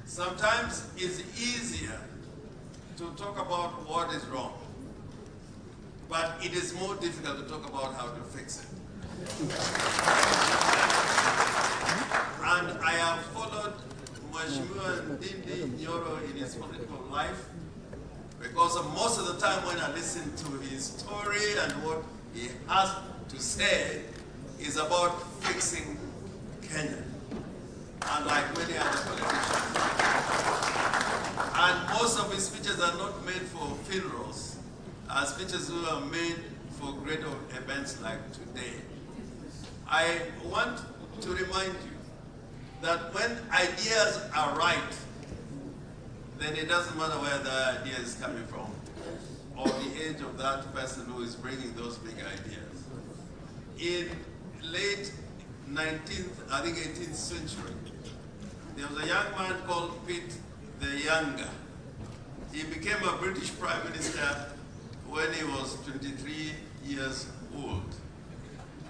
Sometimes it's easier to talk about what is wrong, but it is more difficult to talk about how to fix it. And I have followed Ndindi Nyoro in his political life, because most of the time when I listen to his story and what he has to say is about fixing Kenya, unlike many other politicians. And most of his speeches are not made for funerals, are speeches who are made for great events like today. I want to remind you that when ideas are right, then it doesn't matter where the idea is coming from or the age of that person who is bringing those big ideas. In late 19th, I think 18th century, there was a young man called Pitt the Younger. He became a British Prime Minister when he was 23 years old.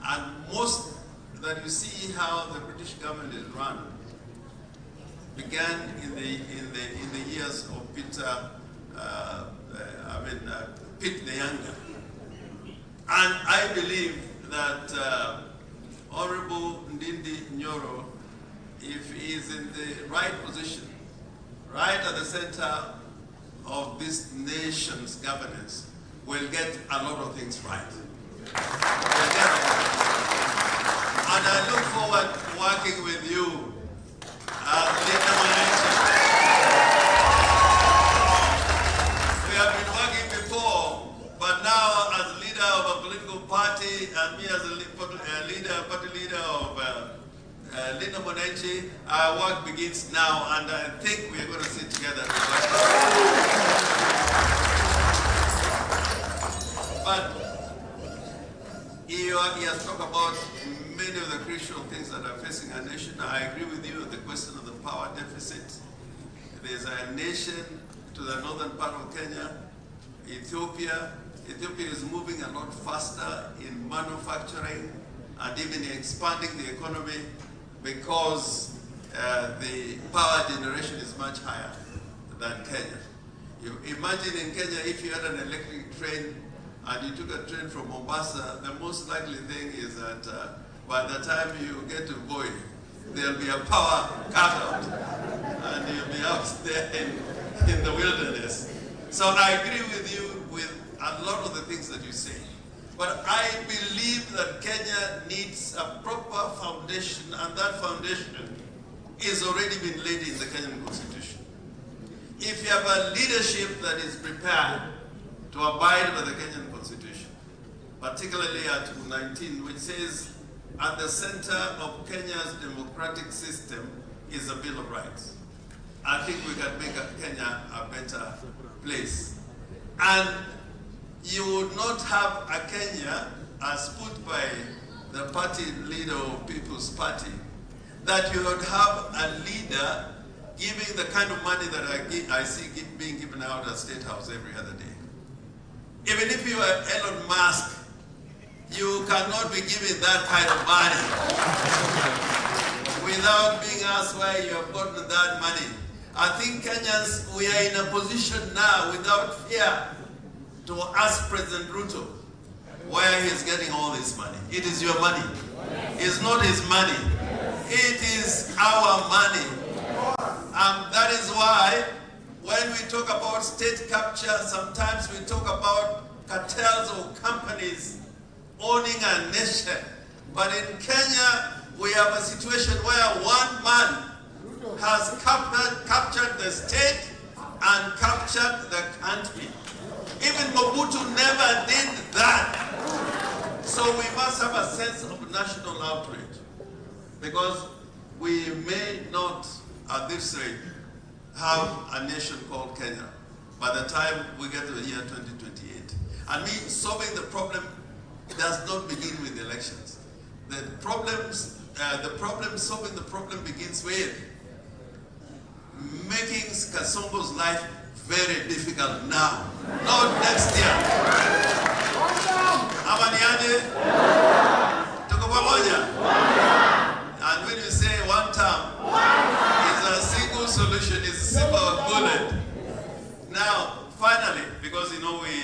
And most that you see how the British government is run began in the years of Pitt the Younger. And I believe that Honorable Ndindi Nyoro, if he is in the right position, right at the center of this nation's governance, will get a lot of things right. And I look forward to working with you, Leader Mwanainchi. We have been working before, but now as leader of a political party and me as a party leader of Leader Mwanainchi, our work begins now, and I think we are going to sit together. But he has talked about many of the crucial things that are facing our nation. I agree with you on the question of the power deficit. There's a nation to the northern part of Kenya, Ethiopia. Ethiopia is moving a lot faster in manufacturing and even expanding the economy because the power generation is much higher than Kenya. You imagine in Kenya, if you had an electric train and you took a train from Mombasa, the most likely thing is that by the time you get to Voi, there'll be a power cutout and you'll be out there in the wilderness. So I agree with you with a lot of the things that you say. But I believe that Kenya needs a proper foundation, and that foundation is already been laid in the Kenyan Constitution. If you have a leadership that is prepared to abide by the Kenyan Constitution, particularly Article 19, which says, at the center of Kenya's democratic system is a Bill of Rights. I think we can make Kenya a better place. And you would not have a Kenya, as put by the party leader of People's Party, that you would have a leader giving the kind of money that I see being given out at State House every other day. Even if you are Elon Musk, you cannot be given that kind of money without being asked where you have gotten that money. I think Kenyans, we are in a position now without fear to ask President Ruto where he's getting all this money. It is your money. It's not his money. It is our money. And that is why when we talk about state capture, sometimes we talk about cartels or companies owning a nation. But in Kenya, we have a situation where one man has captured the state and captured the country. Even Mobutu never did that. So we must have a sense of national outrage, because we may not, at this rate, have a nation called Kenya by the time we get to the year 2028. And solving the problem does not begin with elections. Solving the problem begins with making Kasongo's life very difficult now, not next year. Amaniaje? Tuko pamoja? And when you say one term, it's a single solution is a silver bullet. Now, finally, because you know we